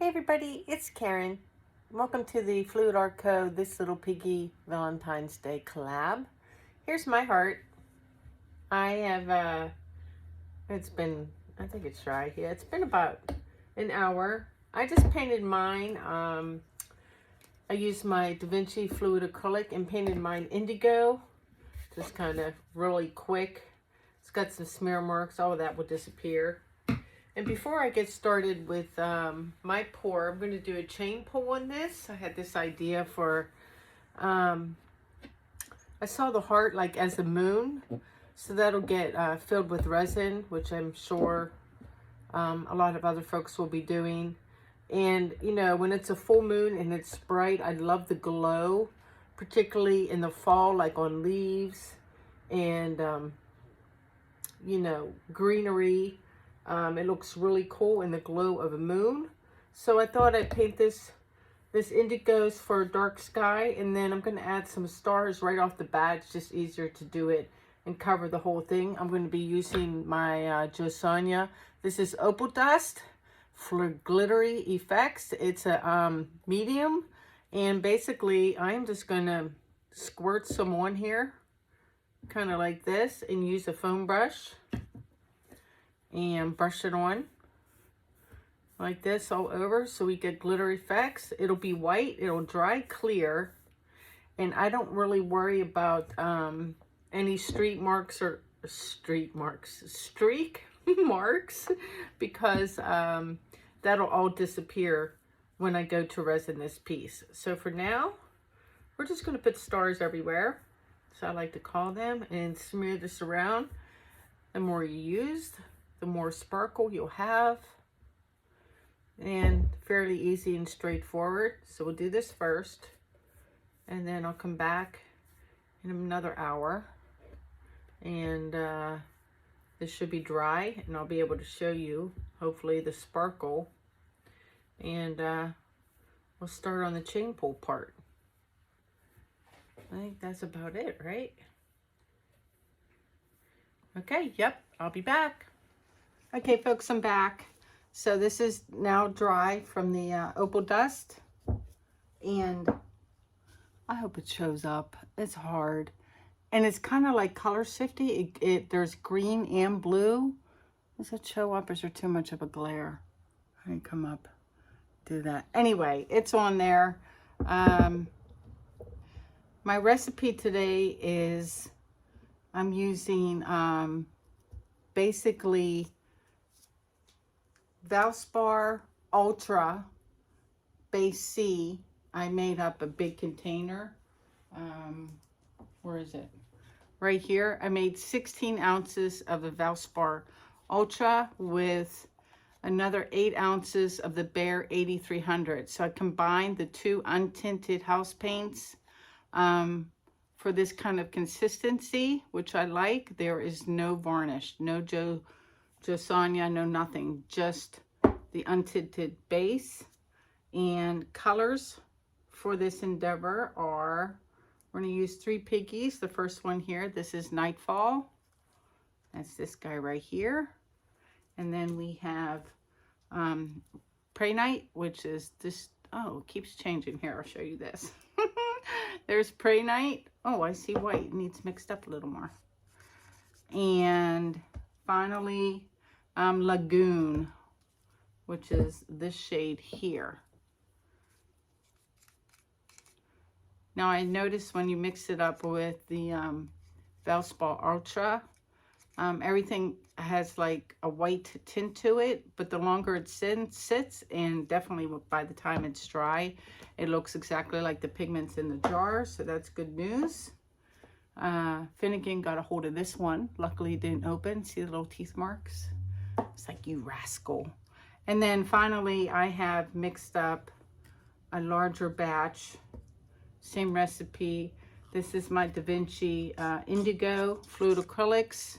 everybody, it's Karen. Welcome to the Fluid Art Co. This Little Piggy Valentine's Day collab. Here's my heart. I have, it's been, I think it's dry here. It's been about an hour. I just painted mine. I used my Da Vinci Fluid Acrylic and painted mine indigo. Just kind of really quick. It's got some smear marks. All of that will disappear. And before I get started with my pour, I'm going to do a chain pull on this. I had this idea for, I saw the heart like as a moon. So that'll get filled with resin, which I'm sure a lot of other folks will be doing. And, you know, when it's a full moon and it's bright, I love the glow, particularly in the fall, like on leaves and, you know, greenery. It looks really cool in the glow of a moon. So I thought I'd paint this indigos for dark sky, and then I'm going to add some stars right off the bat. It's just easier to do it and cover the whole thing. I'm going to be using my Josanya. This is Opal Dust for glittery effects. It's a medium, and basically I'm just going to squirt some on here, kind of like this, and use a foam brush. And brush it on like this all over so we get glitter effects. It'll be white, it'll dry clear, and I don't really worry about any streak marks because that'll all disappear when I go to resin this piece. So for now, we're just going to put stars everywhere, so I like to call them, and smear this around. The more you use, the more sparkle you'll have, and fairly easy and straightforward. So we'll do this first, and then I'll come back in another hour, and this should be dry, and I'll be able to show you hopefully the sparkle, and we'll start on the chain pull part. I think that's about it, right? Okay, yep, I'll be back. Okay, folks, I'm back. So this is now dry from the Opal Dust, and I hope it shows up. It's hard, and it's kind of like color shifty. There's green and blue. Does it show up? Is there too much of a glare? I can come up, do that. Anyway, it's on there. My recipe today is I'm using basically Valspar Ultra Base C. I made up a big container. Where is it? Right here. I made 16 ounces of the Valspar Ultra with another 8 ounces of the Behr 8300. So I combined the two untinted house paints for this kind of consistency, which I like. There is no varnish, no Josanya, no nothing, just the untinted base. And colors for this endeavor are, we're going to use 3 piggies. The first one here, this is Nightfall. That's this guy right here. And then we have Prey Night, which is this, oh, it keeps changing here. I'll show you this. There's Prey Night. Oh, I see white. It needs mixed up a little more. And finally, Lagoon, which is this shade here. Now I noticed when you mix it up with the Valspar Ultra, everything has like a white tint to it, but the longer it sits, and definitely by the time it's dry, it looks exactly like the pigments in the jar, so that's good news. Finnegan got a hold of this one. Luckily it didn't open. See the little teeth marks? It's like, you rascal. And then finally I have mixed up a larger batch, same recipe. This is my Da Vinci Indigo Fluid Acrylics,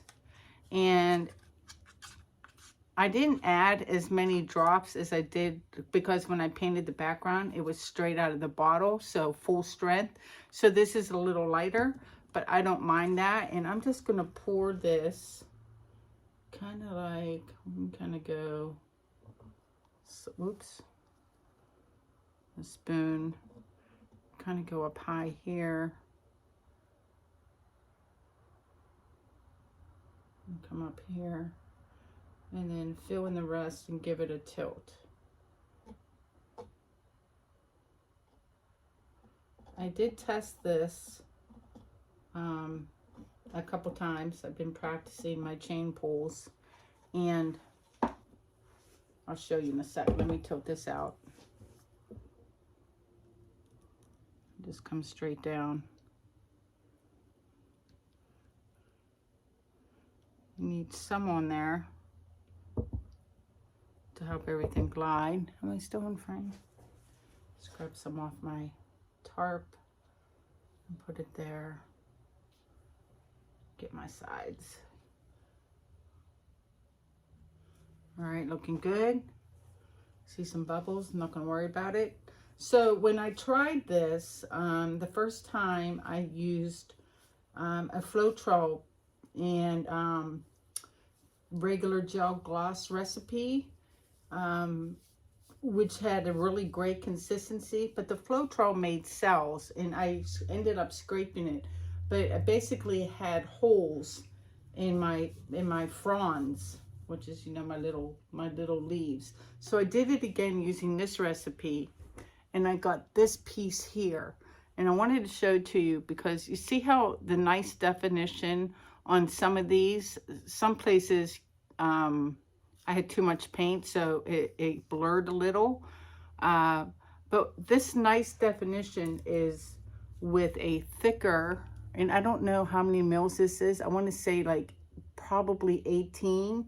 and I didn't add as many drops as I did because when I painted the background, it was straight out of the bottle, so full strength. So this is a little lighter, but I don't mind that. And I'm just gonna pour this kind of like, I'm gonna go, so, oops, the spoon, kind of go up high here. And come up here. And then fill in the rest and give it a tilt. I did test this a couple times. I've been practicing my chain pulls, and I'll show you in a second. Let me tilt this out. Just come straight down. You need some on there to help everything glide. Am I still in frame? Scrub some off my tarp and put it there. Get my sides. All right, looking good. See some bubbles, I'm not gonna worry about it. So when I tried this, the first time I used a Floetrol and regular gel gloss recipe, which had a really great consistency, but the Floetrol made cells and I ended up scraping it, but it basically had holes in my fronds, which is, you know, my little leaves. So I did it again using this recipe, and I got this piece here, and I wanted to show to you because you see how the nice definition on some of these, some places I had too much paint, so it blurred a little. But this nice definition is with a thicker, and I don't know how many mils this is. I want to say like probably 18.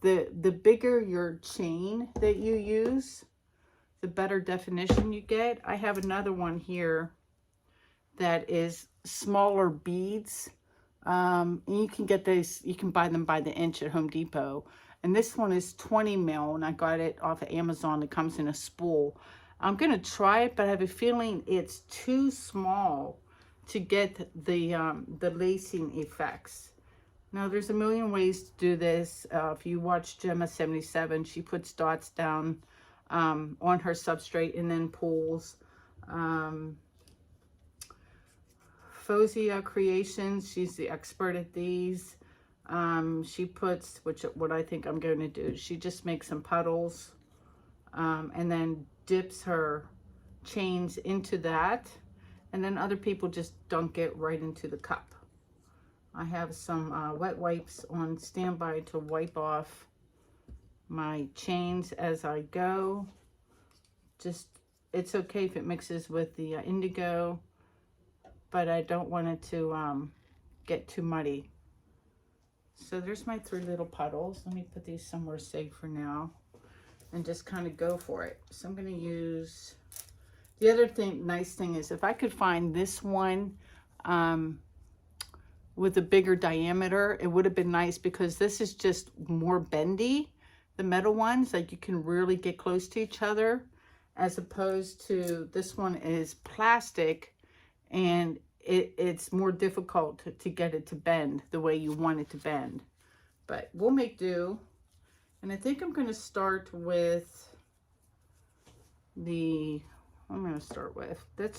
The bigger your chain that you use, the better definition you get. I have another one here that is smaller beads. And you can get this, you can buy them by the inch at Home Depot. And this one is 20 mil, and I got it off of Amazon. It comes in a spool. I'm gonna try it, but I have a feeling it's too small to get the lacing effects. Now there's a million ways to do this. If you watch Gemma77, she puts dots down on her substrate and then pulls. Fozia Creations, she's the expert at these. She puts, what I think I'm going to do, she just makes some puddles and then dips her chains into that, and then other people just dunk it right into the cup. I have some wet wipes on standby to wipe off my chains as I go. Just, it's okay if it mixes with the indigo, but I don't want it to get too muddy. So there's my 3 little puddles. Let me put these somewhere safe for now and just kind of go for it. So I'm going to use, the other nice thing is if I could find this one with a bigger diameter, it would have been nice, because this is just more bendy. The metal ones, like, you can really get close to each other, as opposed to this one is plastic, and it's more difficult to get it to bend the way you want it to bend. But we'll make do. And I think I'm going to start with let's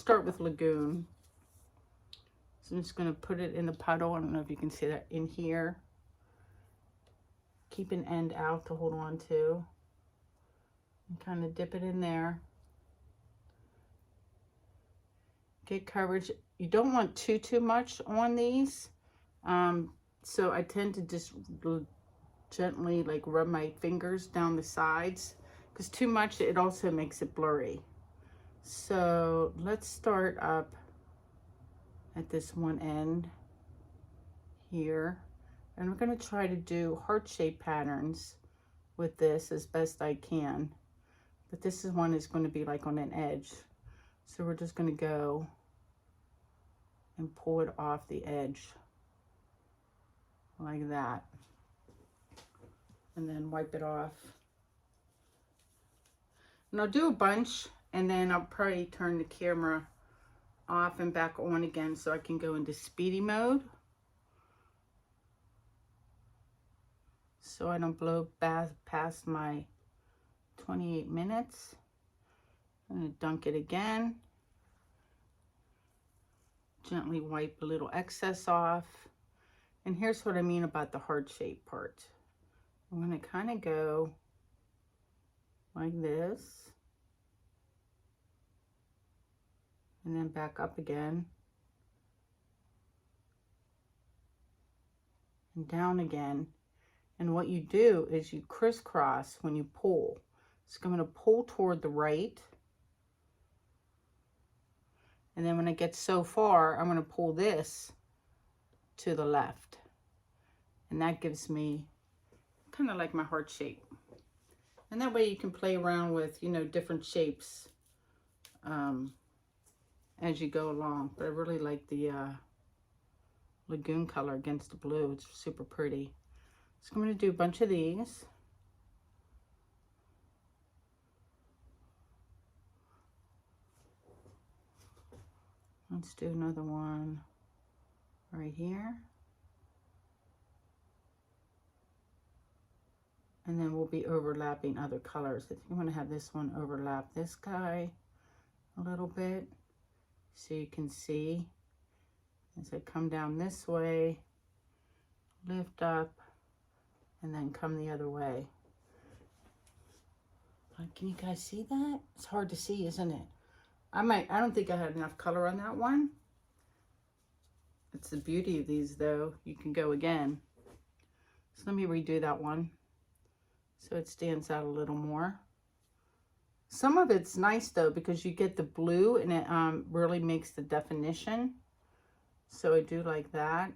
start with Lagoon. So I'm just going to put it in the puddle. I don't know if you can see that in here. Keep an end out to hold on to. And kind of dip it in there. Get coverage. You don't want too much on these. So I tend to just gently like rub my fingers down the sides, because too much, it also makes it blurry. So let's start up at this one end here, and we're going to try to do heart-shaped patterns with this as best I can, but this one is going to be like on an edge, so we're just going to go and pull it off the edge like that, and then wipe it off. And I'll do a bunch, and then I'll probably turn the camera off and back on again so I can go into speedy mode, so I don't blow past my 28 minutes. I'm going to dunk it again. Gently wipe a little excess off. And here's what I mean about the heart shape part. I'm going to kind of go like this. And then back up again. And down again. And what you do is you crisscross when you pull. So I'm going to pull toward the right. And then when it gets so far, I'm going to pull this to the left. And that gives me kind of like my heart shape. And that way you can play around with, you know, different shapes as you go along. But I really like the lagoon color against the blue. It's super pretty. So I'm going to do a bunch of these. Let's do another one right here. And then we'll be overlapping other colors. I think I'm going to have this one overlap this guy a little bit so you can see as I come down this way, lift up, and then come the other way. Can you guys see that? It's hard to see, isn't it? I don't think I had enough color on that one. It's the beauty of these though. You can go again. So let me redo that one so it stands out a little more. Some of it's nice though because you get the blue and it really makes the definition. So I do like that.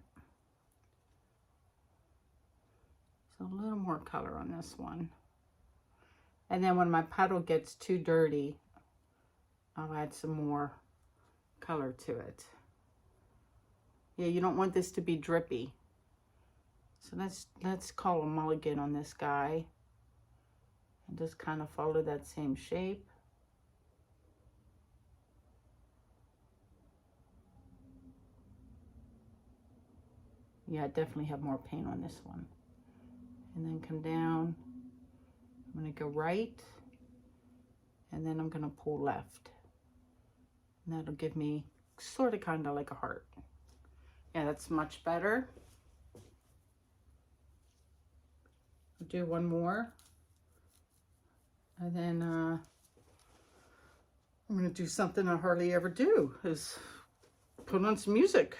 So a little more color on this one. And then when my puddle gets too dirty, I'll add some more color to it. Yeah, you don't want this to be drippy. So let's call a mulligan on this guy. And just kind of follow that same shape. Yeah, I definitely have more paint on this one. And then come down. I'm going to go right. And then I'm going to pull left. And that'll give me sort of kind of like a heart. Yeah, that's much better. I'll do one more. And then I'm going to do something I hardly ever do, is put on some music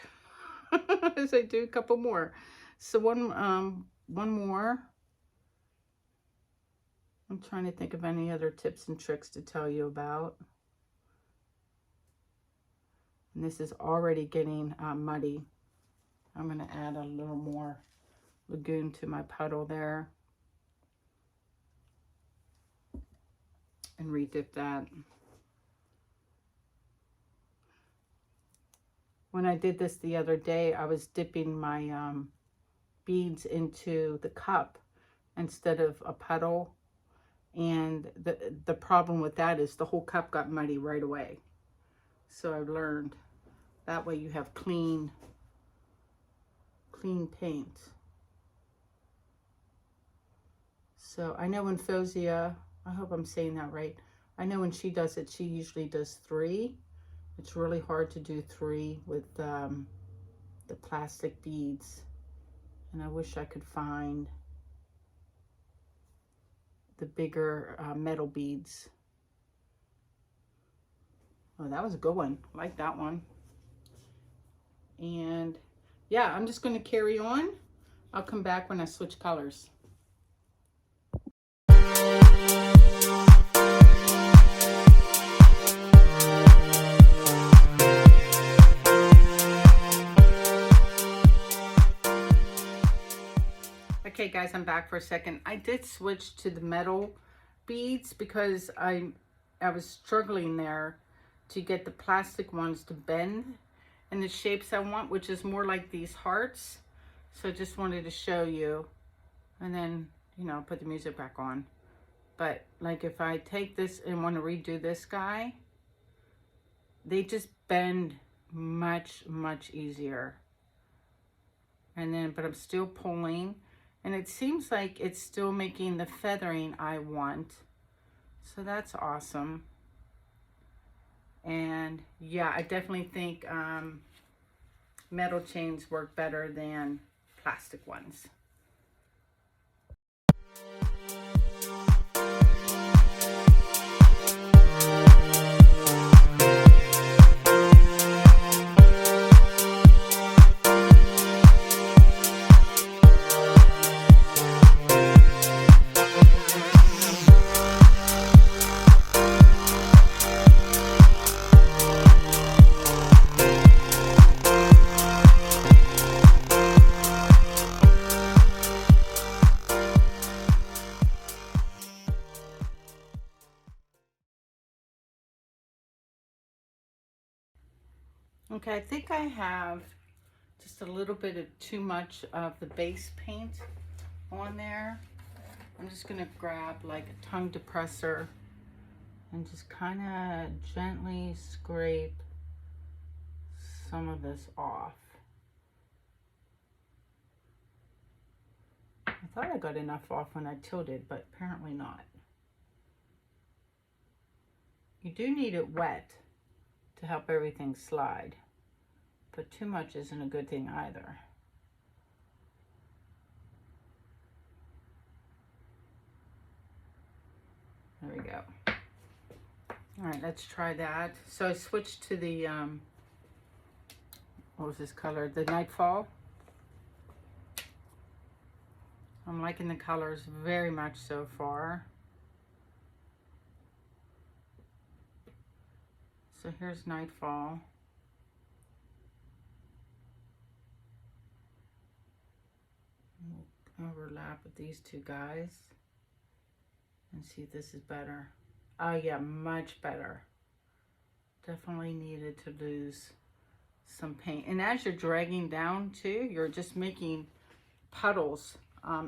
as I do a couple more. So one more. I'm trying to think of any other tips and tricks to tell you about. And this is already getting muddy. I'm going to add a little more lagoon to my puddle there. And redip that. When I did this the other day, I was dipping my beads into the cup instead of a puddle. And the problem with that is the whole cup got muddy right away. So I learned that way you have clean paint. So I know when Fozia, I hope I'm saying that right. I know when she does it, she usually does 3. It's really hard to do 3 with the plastic beads. And I wish I could find the bigger metal beads. Oh, that was a good one. I like that one. And yeah, I'm just going to carry on. I'll come back when I switch colors. Okay guys, I'm back for a second. I did switch to the metal beads because I was struggling there to get the plastic ones to bend in the shapes I want, which is more like these hearts. So I just wanted to show you, and then, you know, put the music back on. But like if I take this and want to redo this guy, they just bend much easier. And then, but I'm still pulling, and it seems like it's still making the feathering I want. So that's awesome. And yeah, I definitely think metal chains work better than plastic ones. Okay, I think I have just a little bit of too much of the base paint on there. I'm just gonna grab like a tongue depressor and just kind of gently scrape some of this off. I thought I got enough off when I tilted, but apparently not. You do need it wet to help everything slide, but too much isn't a good thing either. There we go. All right, let's try that. So I switched to the, what was this color? The Nightfall. I'm liking the colors very much so far. So here's Nightfall. We'll overlap with these two guys and see if this is better. Oh yeah, much better. Definitely needed to lose some paint. And as you're dragging down too, you're just making puddles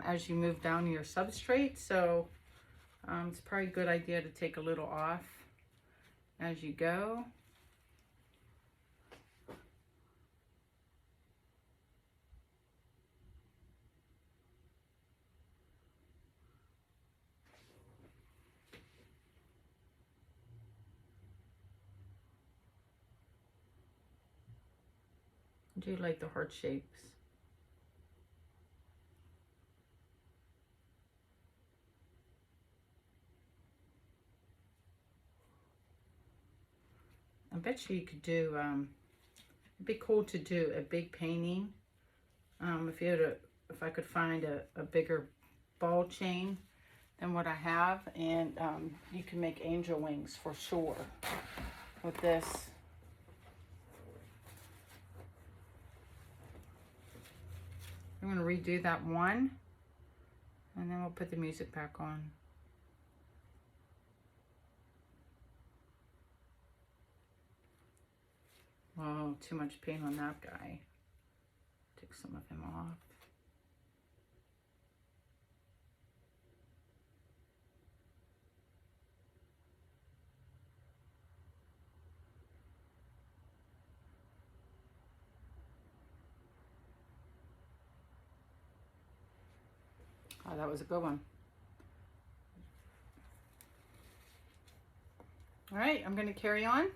as you move down your substrate. So it's probably a good idea to take a little off as you go. I do like the heart shapes. I bet you could do, it'd be cool to do a big painting. If I could find a bigger ball chain than what I have, and you can make angel wings for sure with this. I'm going to redo that one, and then we'll put the music back on. Oh, too much paint on that guy. Take some of him off. Oh, that was a good one. All right, I'm going to carry on.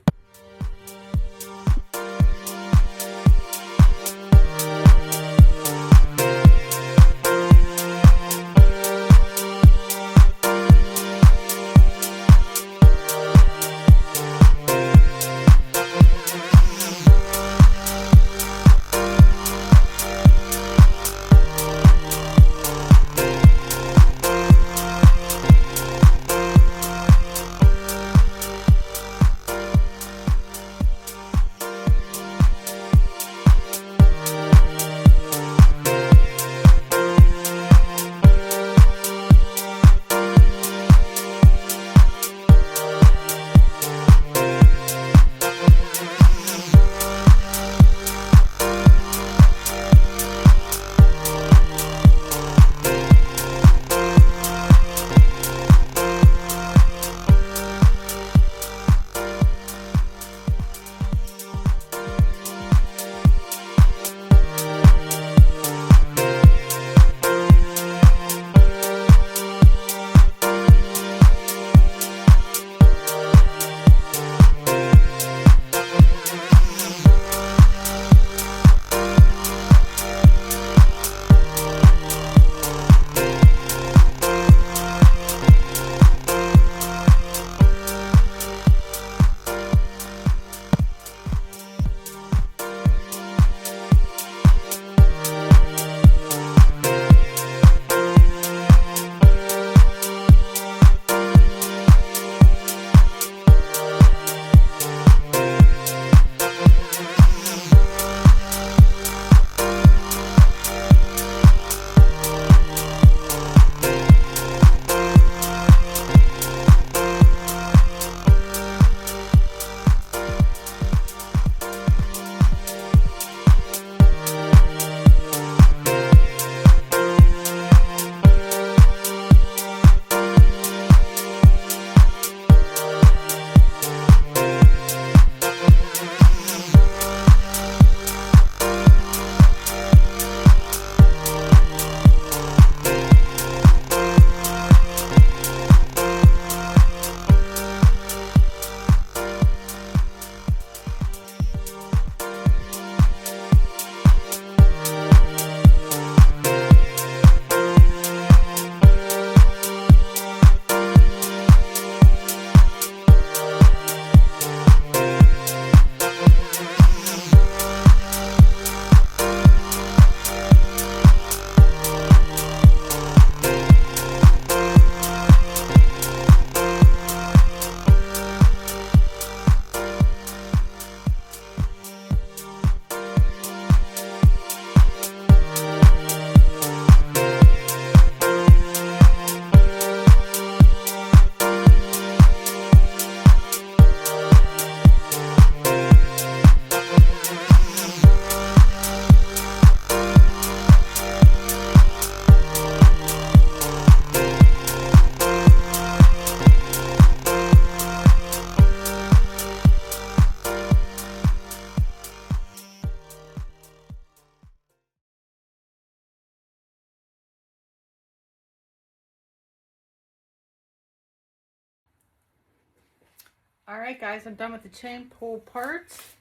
All right, guys, I'm done with the chain pull parts.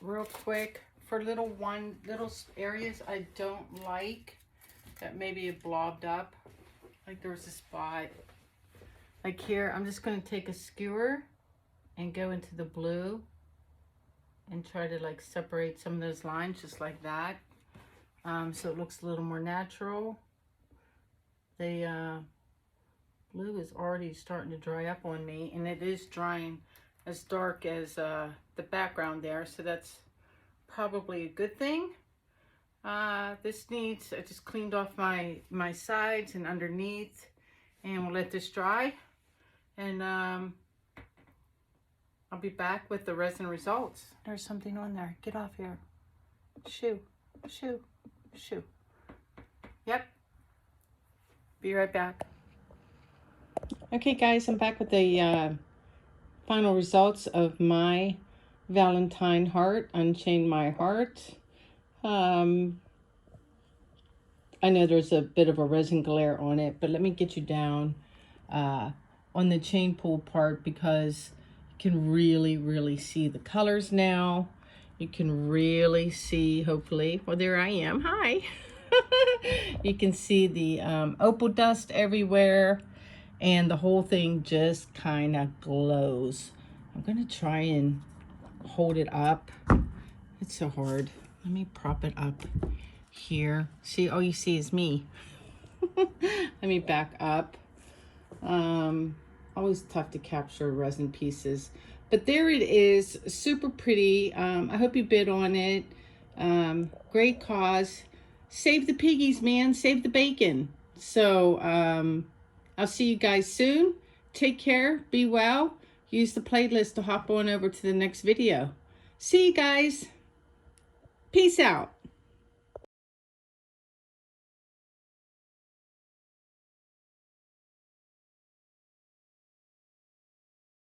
Real quick, for little areas I don't like that maybe it blobbed up, like there was a spot like here, I'm just going to take a skewer and go into the blue and try to like separate some of those lines just like that, so it looks a little more natural. The blue is already starting to dry up on me, and it is drying as dark as the background there, so that's probably a good thing. This needs, I just cleaned off my sides and underneath, and we'll let this dry, and I'll be back with the resin results. There's something on there. Get off here. Shoo, shoo, shoo. Yep. Be right back. Okay, guys, I'm back with the final results of my Valentine heart, Unchain My Heart. I know there's a bit of a resin glare on it, but let me get you down on the chain pull part, because you can really see the colors now. You can really see, hopefully, well, there I am. Hi. You can see the opal dust everywhere, and the whole thing just kind of glows. I'm going to try and hold it up. It's so hard. Let me prop it up here. See, all you see is me. Let me back up. Always tough to capture resin pieces, but there it is. Super pretty. I hope you bid on it. Great cause. Save the piggies, man. Save the bacon. So I'll see you guys soon. Take care. Be well. Use the playlist to hop on over to the next video. See you guys. Peace out.